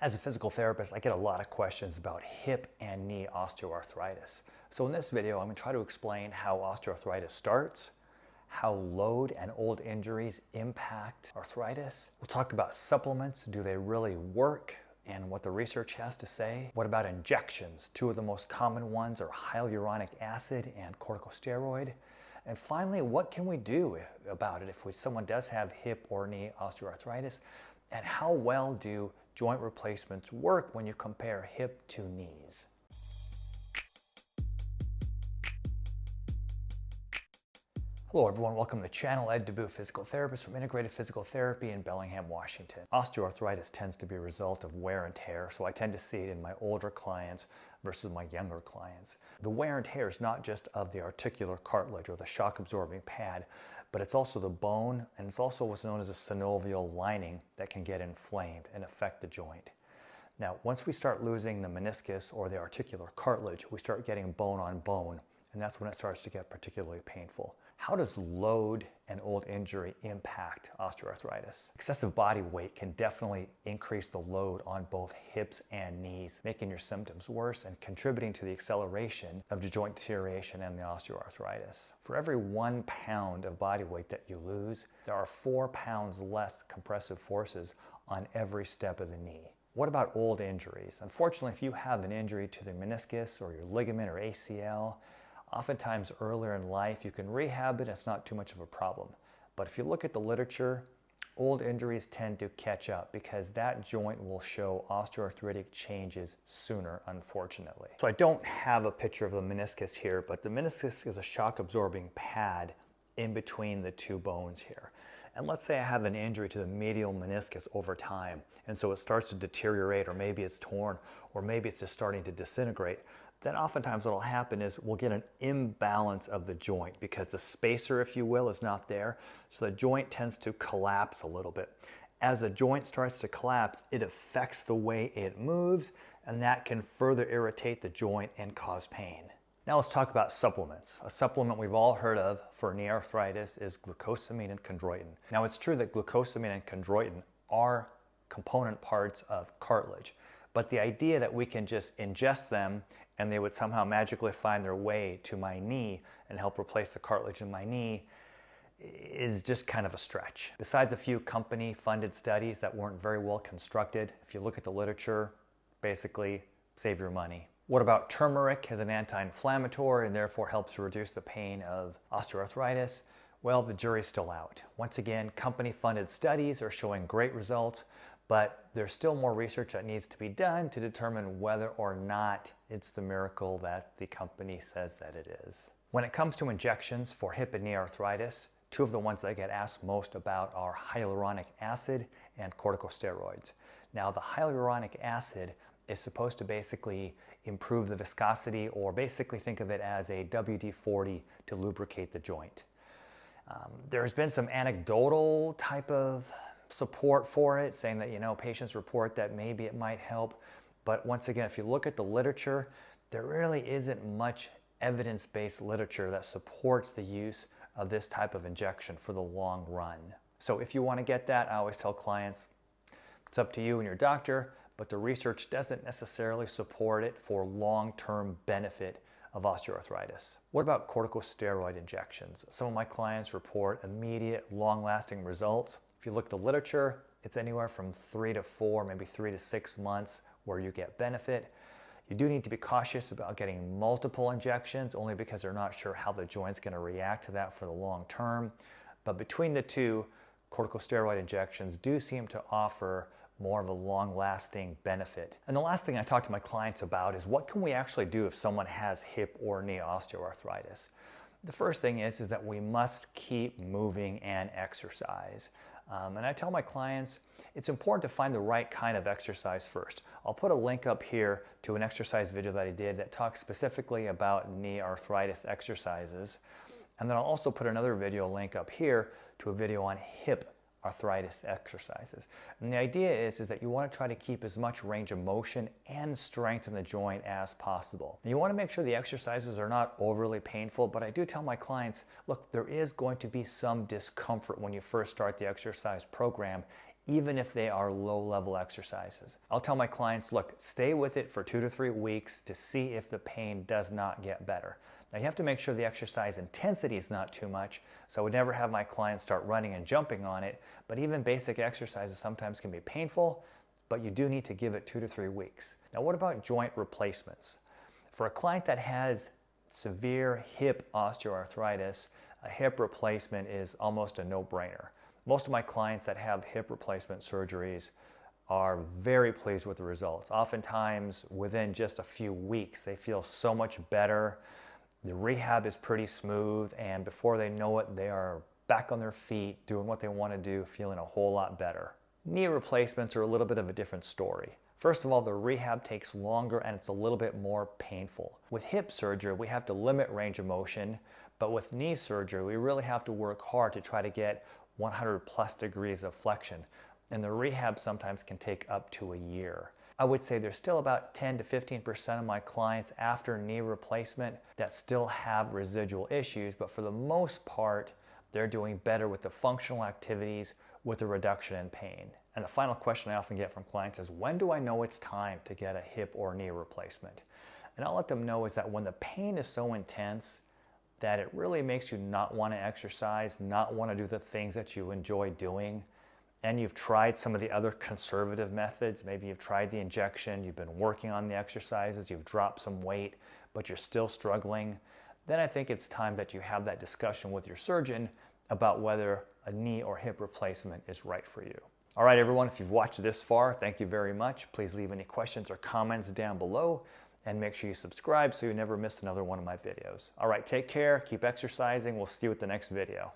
As a physical therapist, I get a lot of questions about hip and knee osteoarthritis. So in this video, I'm going to try to explain how osteoarthritis starts, how load and old injuries impact arthritis. We'll talk about supplements. Do they really work? And what the research has to say. What about injections? Two of the most common ones are hyaluronic acid and corticosteroid. And finally, what can we do about it if someone does have hip or knee osteoarthritis? And how well do joint replacements work when you compare hip to knees? Hello everyone, welcome to the channel. Ed DeBoo, physical therapist from Integrated Physical Therapy in Bellingham, Washington. Osteoarthritis tends to be a result of wear and tear, so I tend to see it in my older clients versus my younger clients. The wear and tear is not just of the articular cartilage or the shock absorbing pad, but it's also the bone, and it's also what's known as a synovial lining that can get inflamed and affect the joint. Now, once we start losing the meniscus or the articular cartilage, we start getting bone on bone, and that's when it starts to get particularly painful. How does load and old injury impact osteoarthritis? Excessive body weight can definitely increase the load on both hips and knees, making your symptoms worse and contributing to the acceleration of the joint deterioration and the osteoarthritis. For every 1 pound of body weight that you lose, there are 4 pounds less compressive forces on every step of the knee. What about old injuries? Unfortunately, if you have an injury to the meniscus or your ligament or ACL, oftentimes earlier in life, you can rehab it, it's not too much of a problem. But if you look at the literature, old injuries tend to catch up because that joint will show osteoarthritic changes sooner, unfortunately. So I don't have a picture of the meniscus here, but the meniscus is a shock absorbing pad in between the two bones here. And let's say I have an injury to the medial meniscus over time, and so it starts to deteriorate, or maybe it's torn, or maybe it's just starting to disintegrate. Then oftentimes what will happen is we'll get an imbalance of the joint because the spacer, if you will, is not there. So the joint tends to collapse a little bit. As the joint starts to collapse, it affects the way it moves, and that can further irritate the joint and cause pain. Now let's talk about supplements. A supplement we've all heard of for knee arthritis is glucosamine and chondroitin. Now it's true that glucosamine and chondroitin are component parts of cartilage, but the idea that we can just ingest them and they would somehow magically find their way to my knee and help replace the cartilage in my knee is just kind of a stretch. Besides a few company-funded studies that weren't very well constructed, if you look at the literature, basically save your money. What about turmeric as an anti-inflammatory and therefore helps to reduce the pain of osteoarthritis? Well, the jury's still out. Once again, company-funded studies are showing great results, but there's still more research that needs to be done to determine whether or not it's the miracle that the company says that it is. When it comes to injections for hip and knee arthritis, two of the ones that I get asked most about are hyaluronic acid and corticosteroids. Now, the hyaluronic acid is supposed to basically improve the viscosity, or basically think of it as a WD-40 to lubricate the joint. There's been some anecdotal type of support for it, saying that, patients report that maybe it might help. But once again, if you look at the literature, there really isn't much evidence-based literature that supports the use of this type of injection for the long run. So if you want to get that, I always tell clients, it's up to you and your doctor, but the research doesn't necessarily support it for long-term benefit of osteoarthritis. What about corticosteroid injections? Some of my clients report immediate, long-lasting results. If you look at the literature, it's anywhere from 3 to 4, maybe 3 to 6 months where you get benefit. You do need to be cautious about getting multiple injections, only because they're not sure how the joint's going to react to that for the long term. But between the two, corticosteroid injections do seem to offer more of a long-lasting benefit. And the last thing I talk to my clients about is what can we actually do if someone has hip or knee osteoarthritis? The first thing is that we must keep moving and exercise. And I tell my clients it's important to find the right kind of exercise first. I'll put a link up here to an exercise video that I did that talks specifically about knee arthritis exercises. And then I'll also put another video link up here to a video on hip arthritis exercises. And the idea is that you want to try to keep as much range of motion and strength in the joint as possible. And you want to make sure the exercises are not overly painful, but I do tell my clients, look, there is going to be some discomfort when you first start the exercise program even if they are low-level exercises. I'll tell my clients, look, stay with it for 2 to 3 weeks to see if the pain does not get better. Now you have to make sure the exercise intensity is not too much, so I would never have my clients start running and jumping on it, but even basic exercises sometimes can be painful, but you do need to give it 2 to 3 weeks. Now what about joint replacements? For a client that has severe hip osteoarthritis, a hip replacement is almost a no-brainer. Most of my clients that have hip replacement surgeries are very pleased with the results. Oftentimes, within just a few weeks, they feel so much better. The rehab is pretty smooth, and before they know it, they are back on their feet, doing what they want to do, feeling a whole lot better. Knee replacements are a little bit of a different story. First of all, the rehab takes longer and it's a little bit more painful. With hip surgery, we have to limit range of motion, but with knee surgery, we really have to work hard to try to get 100+ degrees of flexion, and the rehab sometimes can take up to a year. I would say there's still about 10 to 15% of my clients after knee replacement that still have residual issues, but for the most part, they're doing better with the functional activities with a reduction in pain. And the final question I often get from clients is, when do I know it's time to get a hip or knee replacement? And I'll let them know is that when the pain is so intense that it really makes you not want to exercise, not want to do the things that you enjoy doing, and you've tried some of the other conservative methods, maybe you've tried the injection, you've been working on the exercises, you've dropped some weight, but you're still struggling, then I think it's time that you have that discussion with your surgeon about whether a knee or hip replacement is right for you. All right, everyone, if you've watched this far, thank you very much. Please leave any questions or comments down below, and make sure you subscribe so you never miss another one of my videos. All right, take care, keep exercising. We'll see you at the next video.